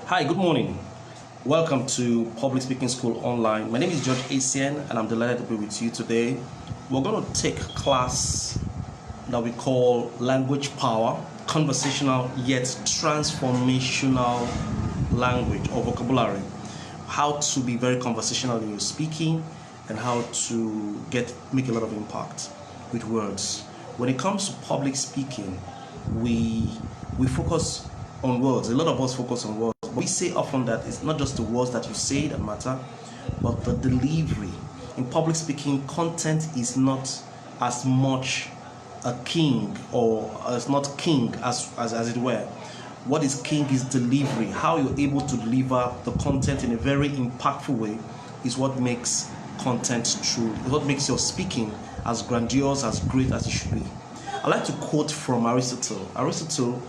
Hi, good morning. Welcome to Public Speaking School Online. My name is George Asian and I'm delighted to be with you today. We're going to take a class that we call Language Power, Conversational yet Transformational Language or Vocabulary. How to be very conversational in your speaking and how to make a lot of impact with words. When it comes to public speaking, we focus on words. A lot of us focus on words. But we say often that it's not just the words that you say that matter, but the delivery. In public speaking, content is not as much a king or as not king as it were. What is king is delivery. How you're able to deliver the content in a very impactful way is what makes content true. It's what makes your speaking as grandiose, as great as it should be. I like to quote from Aristotle. Aristotle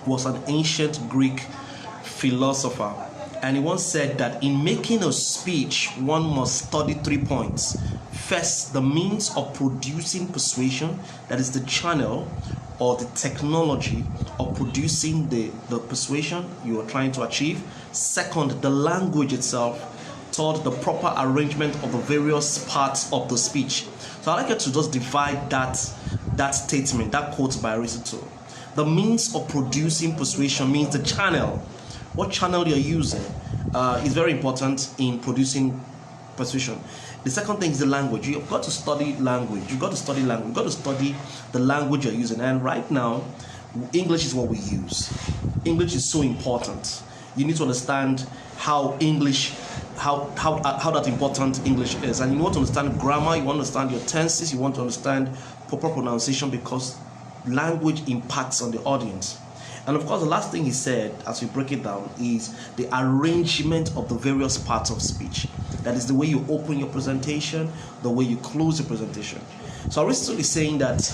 was an ancient Greek philosopher, and he once said that in making a speech, one must study 3 points. First, the means of producing persuasion, that is the channel or the technology of producing the persuasion you are trying to achieve. Second, the language itself. Third, the proper arrangement of the various parts of the speech. So I'd like you to just divide that statement, that quote by Aristotle. The means of producing persuasion means the channel. What channel you're using is very important in producing persuasion. The second thing is the language. You've got to study language. You've got to study language. You've got to study the language you're using. And right now, English is what we use. English is so important. You need to understand how that important English is. And you want to understand grammar, you want to understand your tenses, you want to understand proper pronunciation, because language impacts on the audience. And of course, the last thing he said, as we break it down, is the arrangement of the various parts of speech. That is the way you open your presentation, the way you close your presentation. So Aristotle is saying that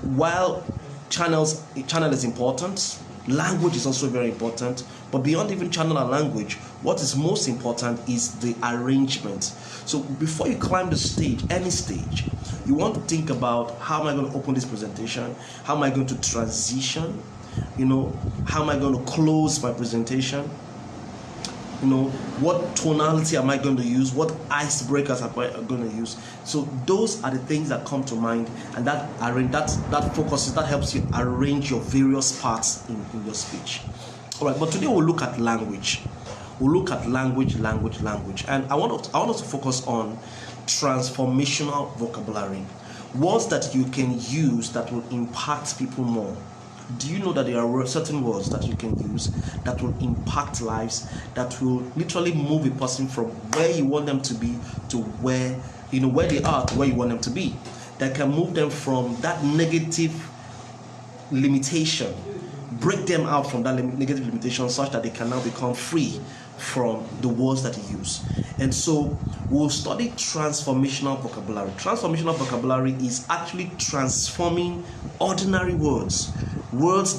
while channel is important, language is also very important. But beyond even channel and language, what is most important is the arrangement. So before you climb the stage, any stage, you want to think about, how am I going to open this presentation? How am I going to transition? How am I going to close my presentation? What tonality am I going to use? What icebreakers am I going to use? So those are the things that come to mind, and that helps you arrange your various parts in your speech. All right, but today we'll look at language. We'll look at language, and I want us to focus on transformational vocabulary. Words that you can use that will impact people more. Do you know that there are certain words that you can use that will impact lives, that will literally move a person from where you want them to be to where they are to where you want them to be, that can move them from that negative limitation, break them out from that negative limitation such that they can now become free from the words that you use. And so we'll study transformational vocabulary. Transformational vocabulary is actually transforming ordinary words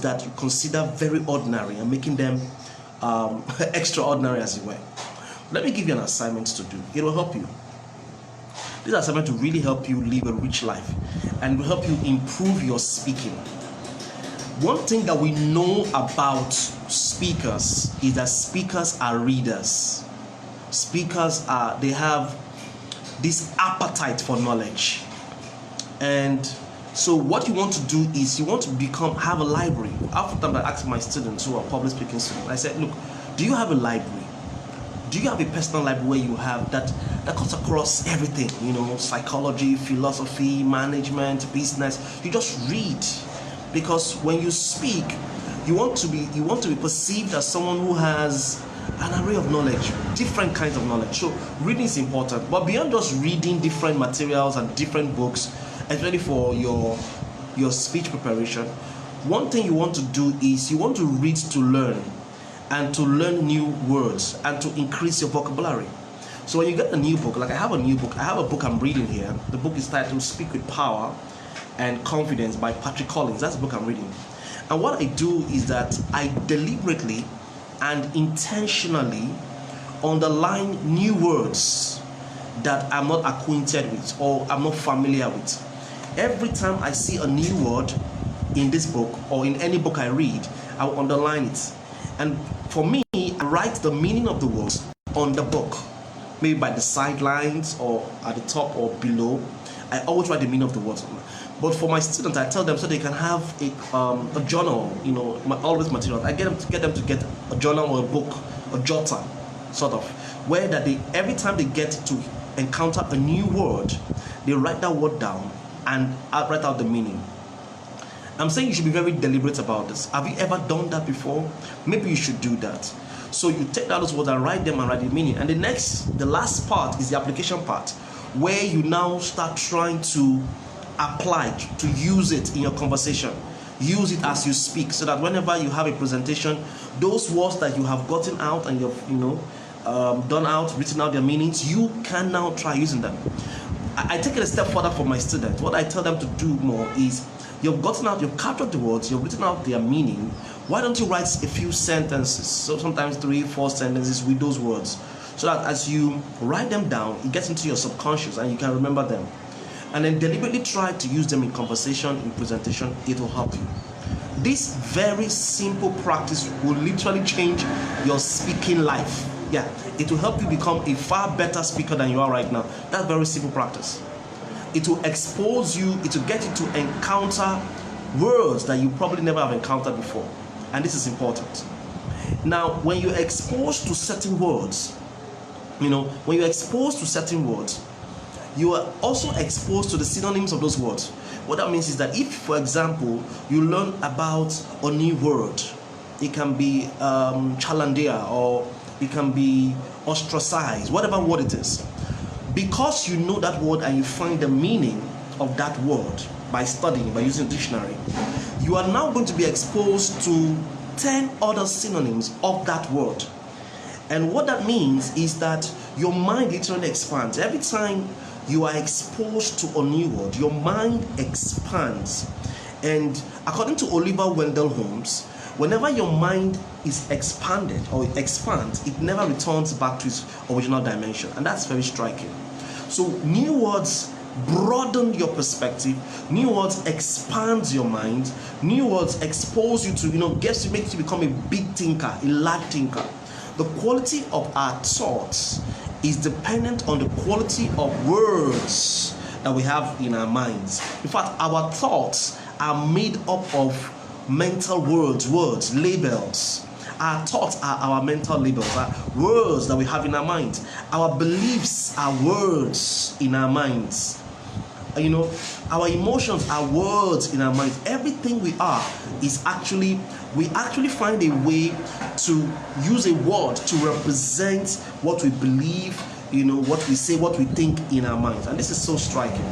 that you consider very ordinary, and making them extraordinary, as it were. Let me give you an assignment to do. It will help you. This assignment will really help you live a rich life, and will help you improve your speaking. One thing that we know about speakers is that speakers are readers. They have this appetite for knowledge. And so what you want to do is you want to have a library. Often I ask my students who are public speaking students, I said, look, do you have a library? Do you have a personal library where you have that cuts across everything, psychology, philosophy, management, business? You just read. Because when you speak, you want to be perceived as someone who has an array of knowledge, different kinds of knowledge. So reading is important. But beyond just reading different materials and different books, especially for your speech preparation, one thing you want to do is you want to read to learn, and to learn new words, and to increase your vocabulary. So when you get a new book, like I have a book I'm reading here. The book is titled Speak with Power and Confidence by Patrick Collins. That's the book I'm reading. And what I do is that I deliberately and intentionally underline new words that I'm not acquainted with or I'm not familiar with. Every time I see a new word in this book or in any book I read, I will underline it. And for me, write the meaning of the words on the book, maybe by the sidelines or at the top or below. I always write the meaning of the words. But for my students, I tell them so they can have a journal, always material. I get them to get a journal or a book, a jotter, sort of, where that they, every time they get to encounter a new word, they write that word down and write out the meaning. I'm saying you should be very deliberate about this. Have you ever done that before? Maybe you should do that. So you take down those words and write them and write the meaning. And the last part is the application part, where you now start trying to apply, to use it in your conversation. Use it as you speak, so that whenever you have a presentation, those words that you have gotten out and you've done out, written out their meanings, you can now try using them. I take it a step further for my students. What I tell them to do more is, you've captured the words, you've written out their meaning. Why don't you write a few sentences? So sometimes 3-4 sentences with those words, so that as you write them down, it gets into your subconscious and you can remember them. And then deliberately try to use them in conversation, in presentation. It will help you. This very simple practice will literally change your speaking life. Yeah, it will help you become a far better speaker than you are right now. That's very simple practice. It will expose you, it will get you to encounter words that you probably never have encountered before. And this is important. Now, when you're exposed to certain words, when you're exposed to certain words, you are also exposed to the synonyms of those words. What that means is that if, for example, you learn about a new word, it can be chalandia, or it can be ostracized, whatever word it is. Because you know that word and you find the meaning of that word by studying, by using a dictionary, you are now going to be exposed to 10 other synonyms of that word. And what that means is that your mind literally expands. Every time you are exposed to a new word, your mind expands. And according to Oliver Wendell Holmes, whenever your mind is expanded or it expands, it never returns back to its original dimension. And that's very striking. So new words broaden your perspective. New words expands your mind. New words expose you to, makes you become a big thinker, a large thinker. The quality of our thoughts is dependent on the quality of words that we have in our minds. In fact, our thoughts are made up of mental words, labels. Our thoughts are our mental labels, are words that we have in our minds. Our beliefs are words in our minds. Our emotions are words in our minds. Everything we are is we actually find a way to use a word to represent what we believe, what we say, what we think in our minds. And this is so striking.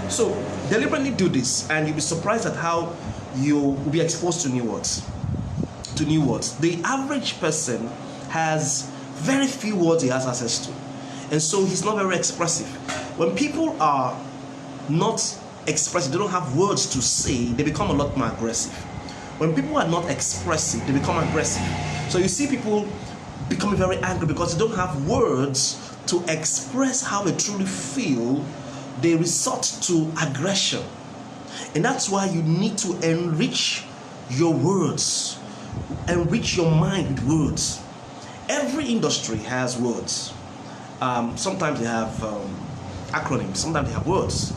So deliberately do this, and you'll be surprised at how you will be exposed to new words. The average person has very few words he has access to, and so he's not very expressive. When people are not expressive, they don't have words to say, they become a lot more aggressive. When people are not expressive, they become aggressive. So you see people becoming very angry because they don't have words to express how they truly feel. They resort to aggression. And that's why you need to enrich your words, enrich your mind with words. Every industry has words. Sometimes they have acronyms, sometimes they have words,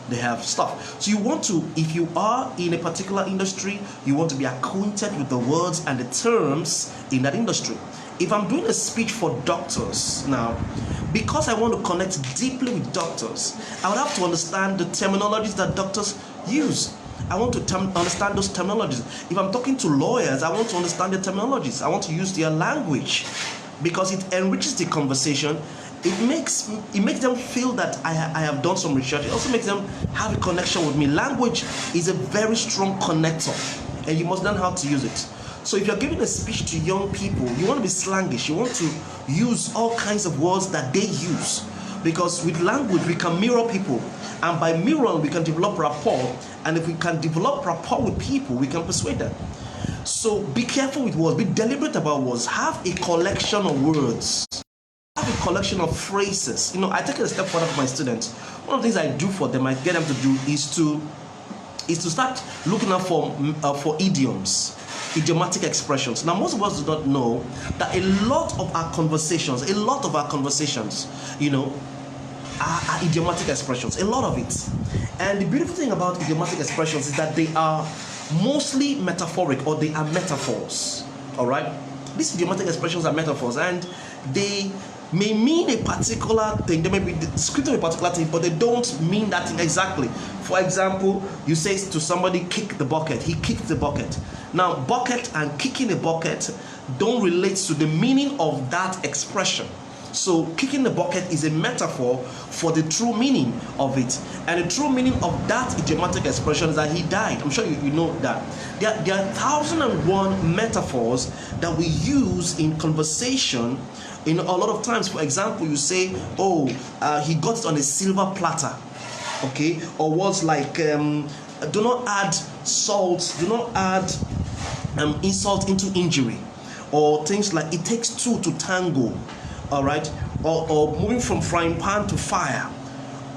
they have stuff. So you want to, if you are in a particular industry, you want to be acquainted with the words and the terms in that industry. If I'm doing a speech for doctors now, because I want to connect deeply with doctors, I would have to understand the terminologies that doctors use. I want to understand those terminologies. If I'm talking to lawyers, I want to understand their terminologies. I want to use their language, because it enriches the conversation. It makes them feel that I have done some research. It also makes them have a connection with me. Language is a very strong connector, and you must learn how to use it. So if you're giving a speech to young people, you want to be slangish. You want to use all kinds of words that they use, because with language we can mirror people, and by mirroring we can develop rapport. And if we can develop rapport with people, we can persuade them. So be careful with words. Be deliberate about words. Have a collection of words. Have a collection of phrases. I take it a step further for my students. One of the things I do for them, I get them to do, is to is to start looking out for idioms, idiomatic expressions. Now, most of us do not know that a lot of our conversations, you know, are idiomatic expressions, a lot of it. And the beautiful thing about idiomatic expressions is that they are mostly metaphoric, or they are metaphors. All right, these idiomatic expressions are metaphors, and they may mean a particular thing. They may be descriptive of a particular thing, but they don't mean that thing exactly. For example, you say to somebody, kick the bucket. He kicked the bucket. Now, bucket and kicking a bucket don't relate to the meaning of that expression. So kicking the bucket is a metaphor for the true meaning of it. And the true meaning of that idiomatic expression is that he died. I'm sure you know that. There are 1,001 metaphors that we use in conversation. In a lot of times, for example, you say, oh, he got it on a silver platter. Okay? Or words like, do not add salt, do not add insult into injury. Or things like, it takes two to tango. All right, or moving from frying pan to fire.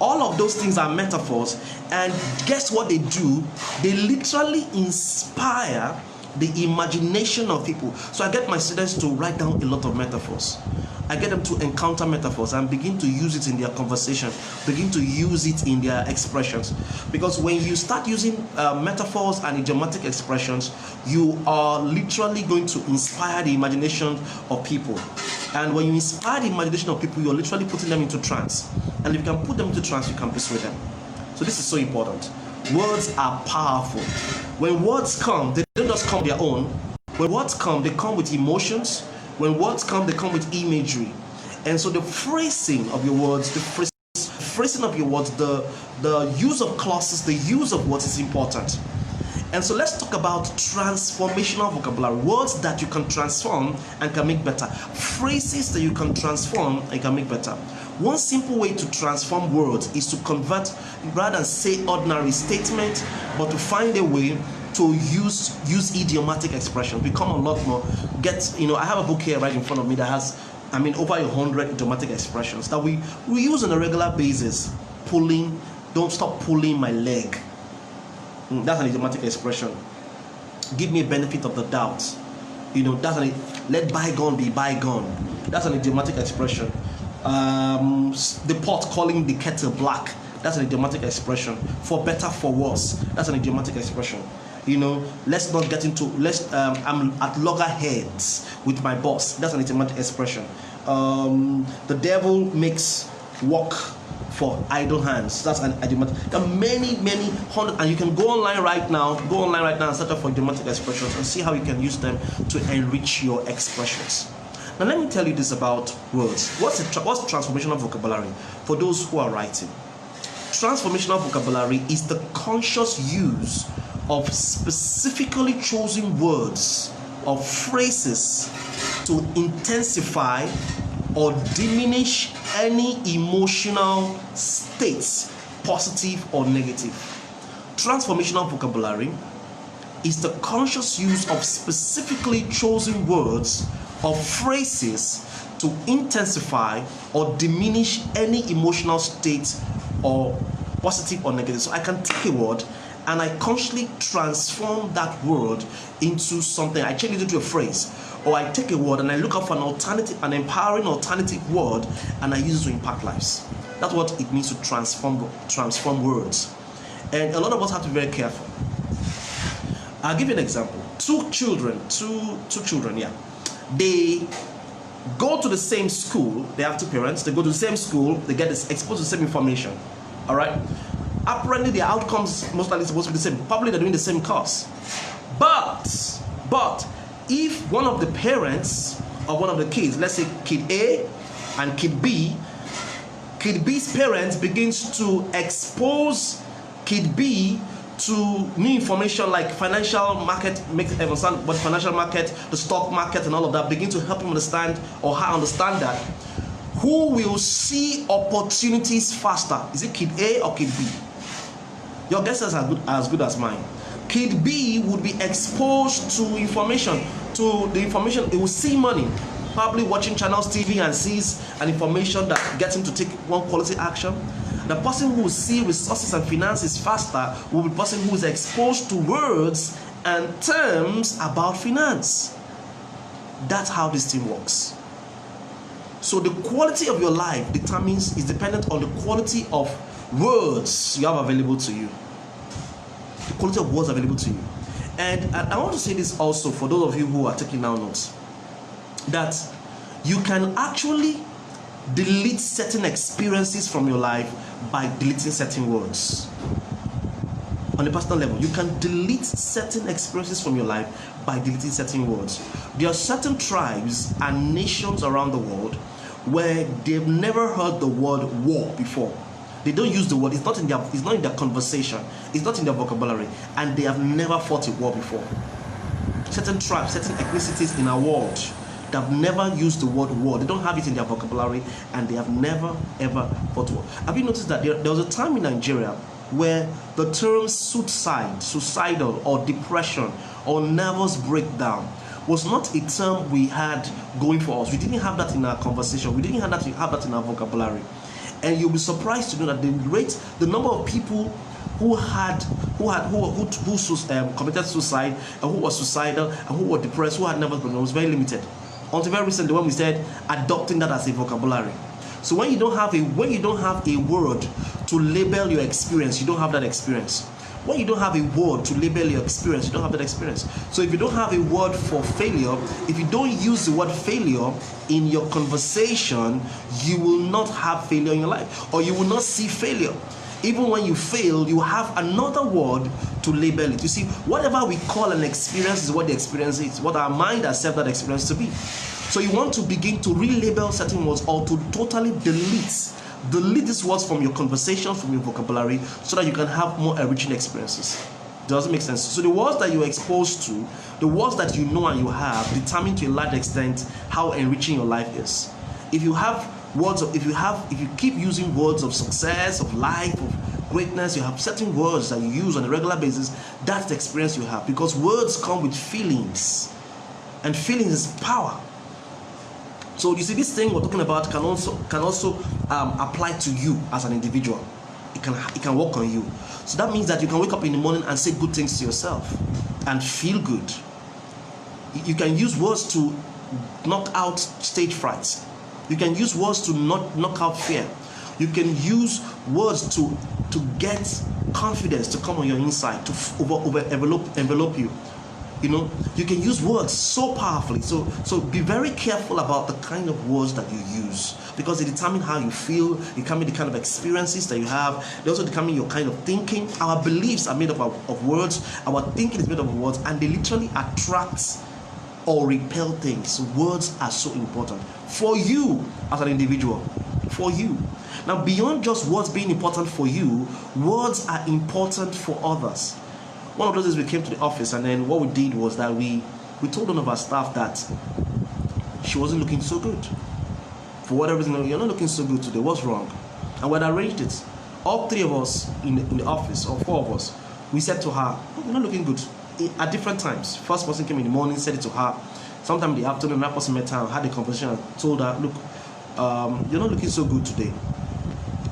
All of those things are metaphors, and guess what they do? They literally inspire the imagination of people. So I get my students to write down a lot of metaphors. I get them to encounter metaphors and begin to use it in their conversation, begin to use it in their expressions. Because when you start using metaphors and idiomatic expressions, you are literally going to inspire the imagination of people. And when you inspire the imagination of people, you're literally putting them into trance. And if you can put them into trance, you can persuade them. So this is so important. Words are powerful. When words come, they don't just come their own. When words come, they come with emotions. When words come, they come with imagery. And so the phrasing of your words, the phrasing of your words, the use of clauses, the use of words is important. And so let's talk about transformational vocabulary. Words that you can transform and can make better. Phrases that you can transform and can make better. One simple way to transform words is to convert, rather than say ordinary statement, but to find a way to use idiomatic expression. Become a lot more. I have a book here right in front of me that has, over 100 idiomatic expressions that we use on a regular basis. Pulling, don't stop pulling my leg. That's an idiomatic expression. Give me a benefit of the doubt. Let bygone be bygone. That's an idiomatic expression. The pot calling the kettle black. That's an idiomatic expression. For better, for worse. That's an idiomatic expression. Let's not get into, I'm at loggerheads with my boss. That's an idiomatic expression. The devil makes work for idle hands. That's an idiomatic. There are many hundred, and you can go online right now and search up for idiomatic expressions and see how you can use them to enrich your expressions. Now let me tell you this about words. What's transformational vocabulary for those who are writing? Transformational vocabulary is the conscious use of specifically chosen words or phrases to intensify or diminish any emotional states, positive or negative. Transformational vocabulary is the conscious use of specifically chosen words or phrases to intensify or diminish any emotional state, or positive or negative. So I can take a word and I consciously transform that word into something. I change it into a phrase. Or I take a word and I look up for an empowering alternative word, and I use it to impact lives. That's what it means to transform words. And a lot of us have to be very careful. I'll give you an example. Two children, they go to the same school. They have two parents. They go to the same school. They get exposed to the same information. All right. Apparently, the outcomes most likely supposed to be the same. Probably they're doing the same course. But if one of the parents of one of the kids, let's say kid A and kid B, kid B's parents begins to expose kid B to new information like financial market, make him understand what financial market, the stock market and all of that, begin to help him understand or her understand that, who will see opportunities faster? Is it kid A or kid B? Your guess is as good as mine. Kid B would be exposed to information. It will see money, probably watching channels TV, and sees an information that gets him to take one quality action. The person who will see resources and finances faster will be the person who is exposed to words and terms about finance. That's how this thing works. So the quality of your life is dependent on the quality of words you have available to you. The quality of words available to you. And I want to say this also for those of you who are taking down notes, that you can actually delete certain experiences from your life by deleting certain words. On a personal level, you can delete certain experiences from your life by deleting certain words. There are certain tribes and nations around the world where they've never heard the word war before. They don't use the word. It's not in their conversation. It's not in their vocabulary, and they have never fought a war before. Certain tribes, certain ethnicities in our world, they have never used the word war. They don't have it in their vocabulary, and they have never ever fought war. Have you noticed that there was a time in Nigeria where the term suicidal, or depression, or nervous breakdown was not a term we had going for us. We didn't have that in our conversation. We didn't have that in our vocabulary. And you'll be surprised to know that the number of people who committed suicide, and who were suicidal, and who were depressed, who had nervous breakdown was very limited. Until very recently, when we started adopting that as a vocabulary. So when you don't have a word to label your experience, you don't have that experience. When you don't have a word to label your experience, you don't have that experience. So if you don't have a word for failure, if you don't use the word failure in your conversation, you will not have failure in your life, or you will not see failure. Even when you fail, you have another word to label it. You see, whatever we call an experience is what the experience is, what our mind accepts that experience to be. So you want to begin to relabel certain words, or to totally delete these words from your conversation, from your vocabulary, so that you can have more enriching experiences. Does it make sense? So the words that you're exposed to, the words that you know and you have, determine to a large extent how enriching your life is. If you keep using words of success, of life, of greatness, you have certain words that you use on a regular basis, that's the experience you have. Because words come with feelings, and feelings is power. So you see, this thing we're talking about can also apply to you as an individual. It can work on you. So that means that you can wake up in the morning and say good things to yourself and feel good. You can use words to knock out stage frights. You can use words to knock out fear. You can use words to get confidence to come on your inside, to envelope you. You know, you can use words so powerfully. So be very careful about the kind of words that you use, because they determine how you feel, they determine the kind of experiences that you have. They also determine your kind of thinking. Our beliefs are made up of words. Our thinking is made up of words, and they literally attract or repel things. So words are so important for you as an individual. For you. Now, beyond just words being important for you, words are important for others. One of those days we came to the office, and then what we did was that we told one of our staff that she wasn't looking so good. For whatever reason, you're not looking so good today, what's wrong? And we had arranged it. All three of us in the office, or four of us, we said to her, oh, you're not looking good. At different times. First person came in the morning, said it to her. Sometime in the afternoon, that person met her and had a conversation and told her, look, you're not looking so good today.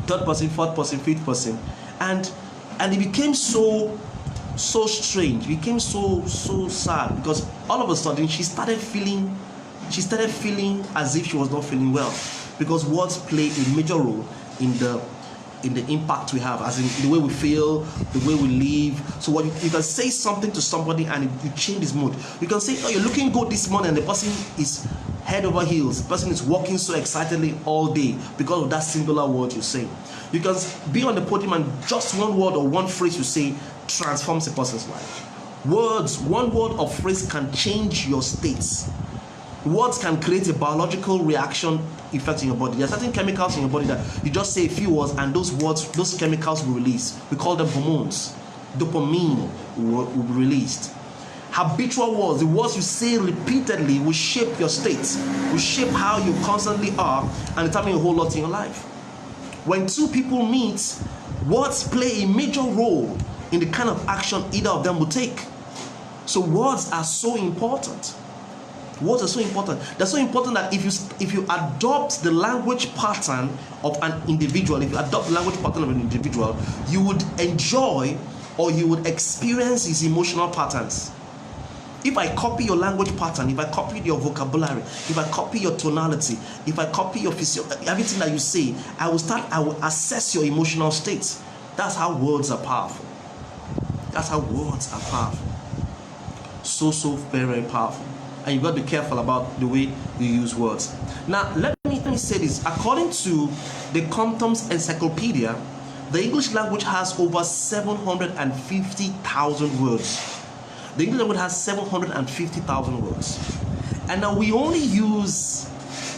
Third person, fourth person, fifth person. And it became so strange. It became so sad, because all of a sudden she started feeling as if she was not feeling well, because words play a major role in the impact we have, as in the way we feel, the way we live. So what you can say something to somebody and you change his mood. You can say, oh, you're looking good this morning, and the person is head over heels. The person is walking so excitedly all day because of that singular word you say. You can be on the podium, and just one word or one phrase you say transforms a person's life. One word or phrase can change your states. Words can create a biological reaction effect in your body. There are certain chemicals in your body that you just say a few words, and those chemicals will release. We call them hormones. Dopamine will be released. Habitual words, the words you say repeatedly, will shape your states, will shape how you constantly are, and determine a whole lot in your life. When two people meet, words play a major role in the kind of action either of them will take. So words are so important. Words are so important. They're so important that if you adopt the language pattern of an individual, if you adopt the language pattern of an individual, you would enjoy or you would experience his emotional patterns. If I copy your language pattern, if I copy your vocabulary, if I copy your tonality, if I copy your everything that you say, I will assess your emotional state. That's how words are powerful. That's how words are powerful. So very, very powerful. And you've got to be careful about the way you use words. Now, let me say this. According to the Compton's Encyclopedia, the English language has over 750,000 words. The English language has 750,000 words. And now we only use,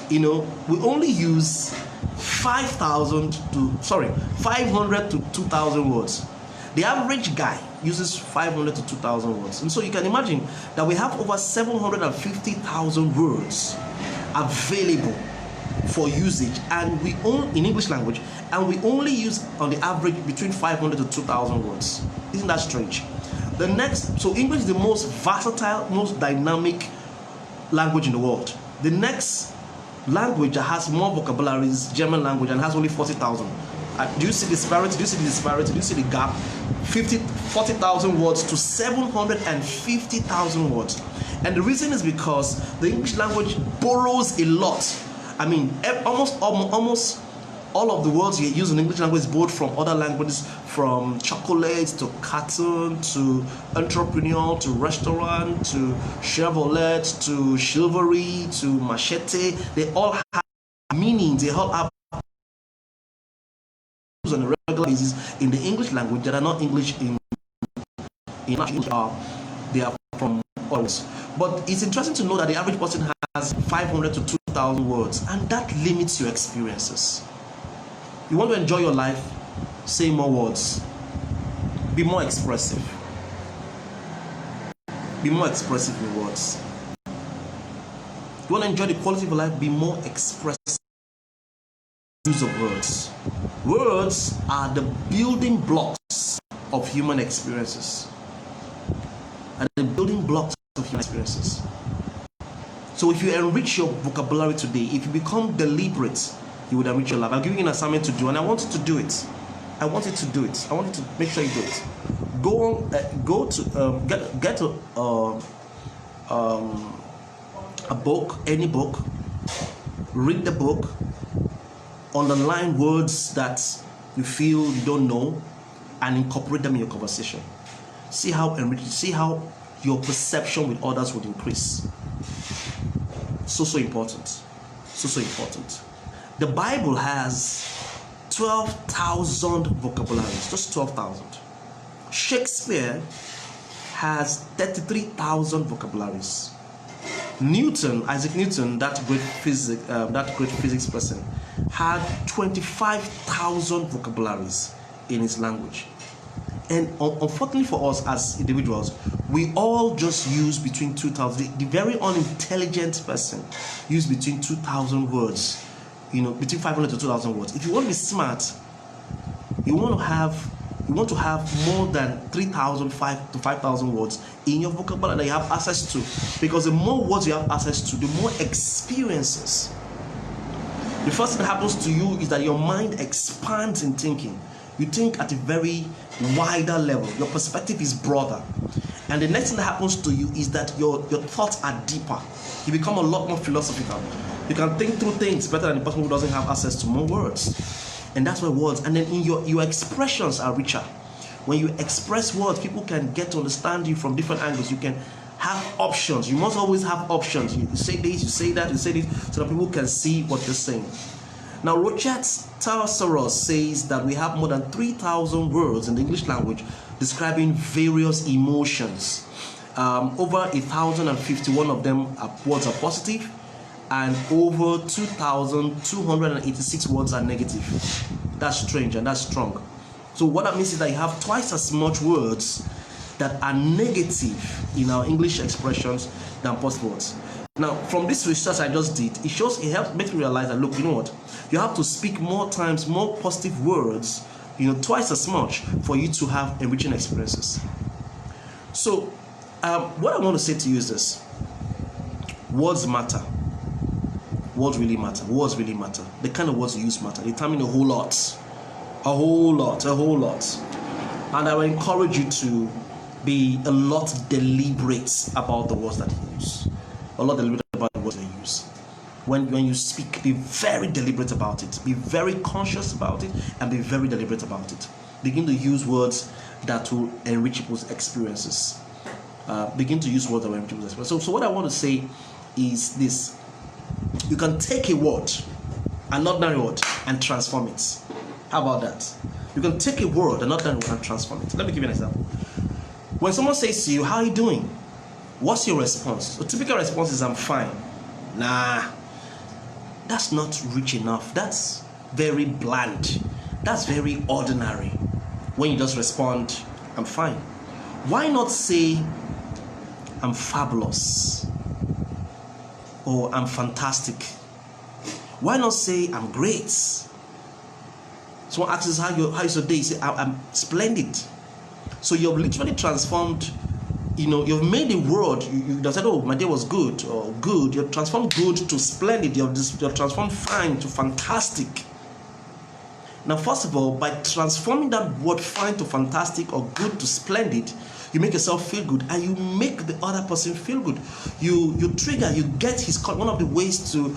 500 to 2,000 words. The average guy uses 500 to 2,000 words. And so you can imagine that we have over 750,000 words available for usage, and we in English language, and we only use on the average between 500 to 2,000 words. Isn't that strange? So English is the most versatile, most dynamic language in the world. The next language that has more vocabulary is German language, and has only 40,000. Do you see the disparity? Do you see the disparity? Do you see the gap? 40,000 words to 750,000 words. And the reason is because the English language borrows a lot. I mean, almost all of the words you use in English language is borrowed from other languages, from chocolate to cartoon to entrepreneur to restaurant to Chevrolet to chivalry to machete. They all have meanings. They all have on a regular basis in the English language that are not English in they are from others. But it's interesting to know that the average person has 500 to 2,000 words, and that limits your experiences. You want to enjoy your life, say more words. Be more expressive. Be more expressive in words. You want to enjoy the quality of your life, be more expressive. Use of words. Words are the building blocks of human experiences. And the building blocks of human experiences. So if you enrich your vocabulary today, if you become deliberate, you would enrich your life. I'm giving you an assignment to do, and I want you to do it. I want you to do it. I want you to make sure you do it. Get a book, any book. Read the book. Underline words that you feel you don't know, and incorporate them in your conversation. See how your perception with others would increase. So important. So important. The Bible has 12,000 vocabularies, just 12,000. Shakespeare has 33,000 vocabularies. Isaac Newton, that great physics person, had 25,000 vocabularies in his language. And unfortunately for us as individuals, we all just use between 2,000. The very unintelligent person use between 2,000 words, between 500 to 2,000 words. If you want to be smart, you want to have more than 3,000 to 5,000 words in your vocabulary that you have access to. Because the more words you have access to, the more experiences. The first thing that happens to you is that your mind expands in thinking. You think at a very wider level. Your perspective is broader. And the next thing that happens to you is that your thoughts are deeper. You become a lot more philosophical. You can think through things better than the person who doesn't have access to more words. And that's why words. And then in your expressions are richer. When you express words, people can get to understand you from different angles. You can have options. You must always have options. You say this, you say that, you say this, so that people can see what you're saying. Now, Richard Tarsaros says that we have more than 3,000 words in the English language describing various emotions. Over 1,051 of them words are positive, and over 2,286 words are negative. That's strange and that's strong. So what that means is that you have twice as much words that are negative in our English expressions than positive words. Now, from this research I just did, it makes me realize that, look, you know what? You have to speak more times, more positive words, twice as much for you to have enriching experiences. So, what I want to say to you is this. Words matter. Words really matter. Words really matter. The kind of words you use matter. They determine a whole lot. A whole lot. A whole lot. And I will encourage you to be a lot deliberate about the words that you use. A lot deliberate about the words you use. When you speak, be very deliberate about it. Be very conscious about it and be very deliberate about it. Begin to use words that will enrich people's experiences. Begin to use words that will enrich people's experiences. So what I want to say is this. You can take a word, an ordinary word, and transform it. How about that? You can take a word, an ordinary word, and transform it. Let me give you an example. When someone says to you, how are you doing? What's your response? A typical response is, I'm fine. Nah, that's not rich enough. That's very bland. That's very ordinary. When you just respond, I'm fine. Why not say, I'm fabulous? Or I'm fantastic? Why not say, I'm great? Someone asks, how's your day? You say, I'm splendid. So you've literally transformed, you've made a word. You said, oh, my day was good, or good. You've transformed good to splendid. You've transformed fine to fantastic. Now, first of all, by transforming that word fine to fantastic or good to splendid, you make yourself feel good and you make the other person feel good. You trigger, you get his, one of the ways to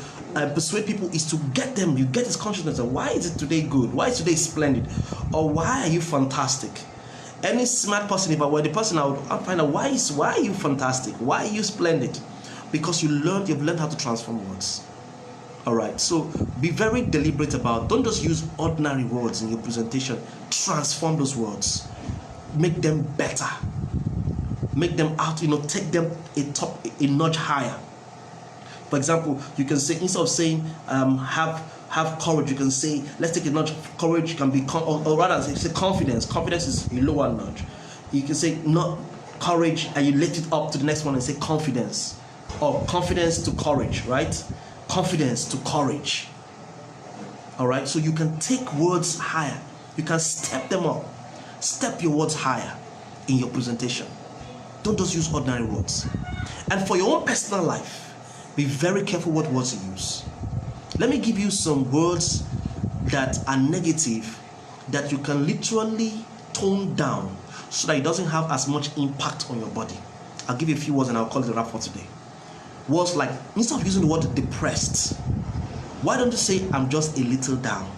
persuade people is to get them, you get his consciousness of why is it today good? Why is today splendid? Or why are you fantastic? Any smart person, if I were the person, I'd find out why are you fantastic? Why are you splendid? Because you've learned how to transform words. Alright, so be very deliberate about, don't just use ordinary words in your presentation. Transform those words. Make them better. Make them out, take them a notch higher. For example, you can say, instead of saying have courage, you can say, let's take a notch. Courage can be, or rather say confidence. Confidence is a lower notch. You can say not courage and you lift it up to the next one and say confidence. Or confidence to courage, right? Confidence to courage. Alright, so you can take words higher. You can step them up. Step your words higher in your presentation. Don't just use ordinary words. And for your own personal life, be very careful what words you use. Let me give you some words that are negative that you can literally tone down so that it doesn't have as much impact on your body. I'll give you a few words and I'll call it a wrap for today. Words like, instead of using the word depressed, why don't you say, I'm just a little down?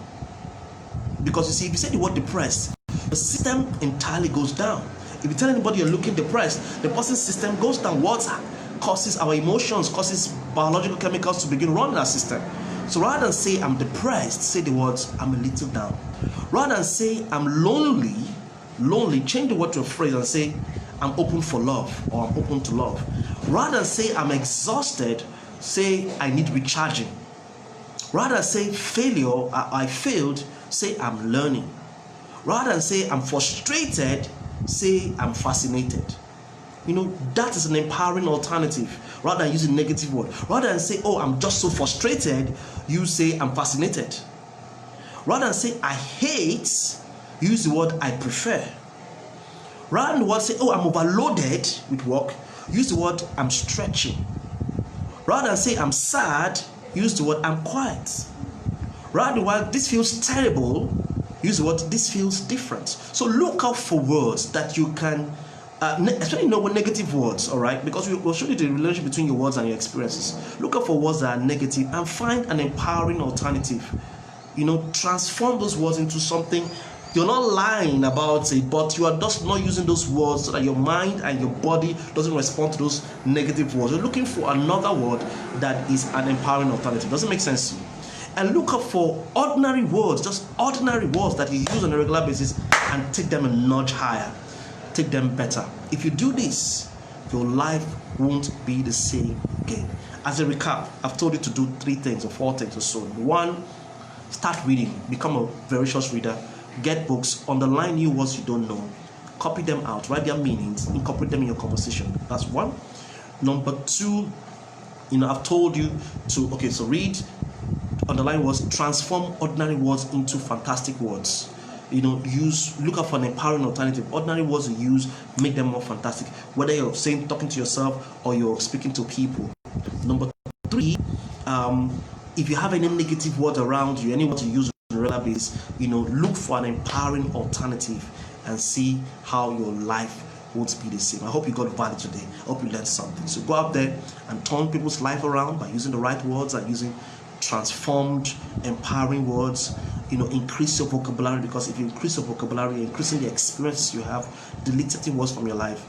Because you see, if you say the word depressed, the system entirely goes down. If you tell anybody you're looking depressed, the person's system goes down. What causes our emotions, causes biological chemicals to begin running our system. So rather than say I'm depressed, say the words I'm a little down. Rather than say I'm lonely, change the word to a phrase and say I'm open for love or I'm open to love. Rather than say I'm exhausted, say I need recharging. Rather than say failure, I failed, say I'm learning. Rather than say I'm frustrated, say I'm fascinated. That is an empowering alternative rather than using negative word. Rather than say, oh, I'm just so frustrated, you say I'm fascinated. Rather than say I hate, use the word I prefer. Rather than the word say, oh, I'm overloaded with work, use the word I'm stretching. Rather than say I'm sad, use the word I'm quiet. Rather than the word this feels terrible, use the word this feels different. So look out for words that you can, especially with negative words, all right? Because we'll show you the relationship between your words and your experiences. Look out for words that are negative and find an empowering alternative. Transform those words into something. You're not lying about it, but you are just not using those words so that your mind and your body doesn't respond to those negative words. You're looking for another word that is an empowering alternative. Doesn't make sense to you? And look up for ordinary words, just ordinary words that you use on a regular basis and take them a notch higher. Take them better. If you do this, your life won't be the same again. As a recap, I've told you to do 3 things or 4 things or so. 1, start reading. Become a voracious reader. Get books. Underline new words you don't know. Copy them out. Write their meanings. Incorporate them in your conversation. That's 1. Number 2, I've told you to, so read, underline words, transform ordinary words into fantastic words. Look up for an empowering alternative. Ordinary words you use, make them more fantastic. Whether you're talking to yourself or you're speaking to people. Number If you have any negative word around you, any word you use on a regular basis, look for an empowering alternative and see how your life won't be the same. I hope you got value today. I hope you learned something. So go out there and turn people's life around by using the right words and using transformed, empowering words. Increase your vocabulary, because if you increase your vocabulary, increasing the experiences you have, delete certain words from your life,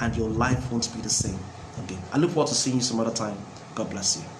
and your life won't be the same. Okay. I look forward to seeing you some other time. God bless you.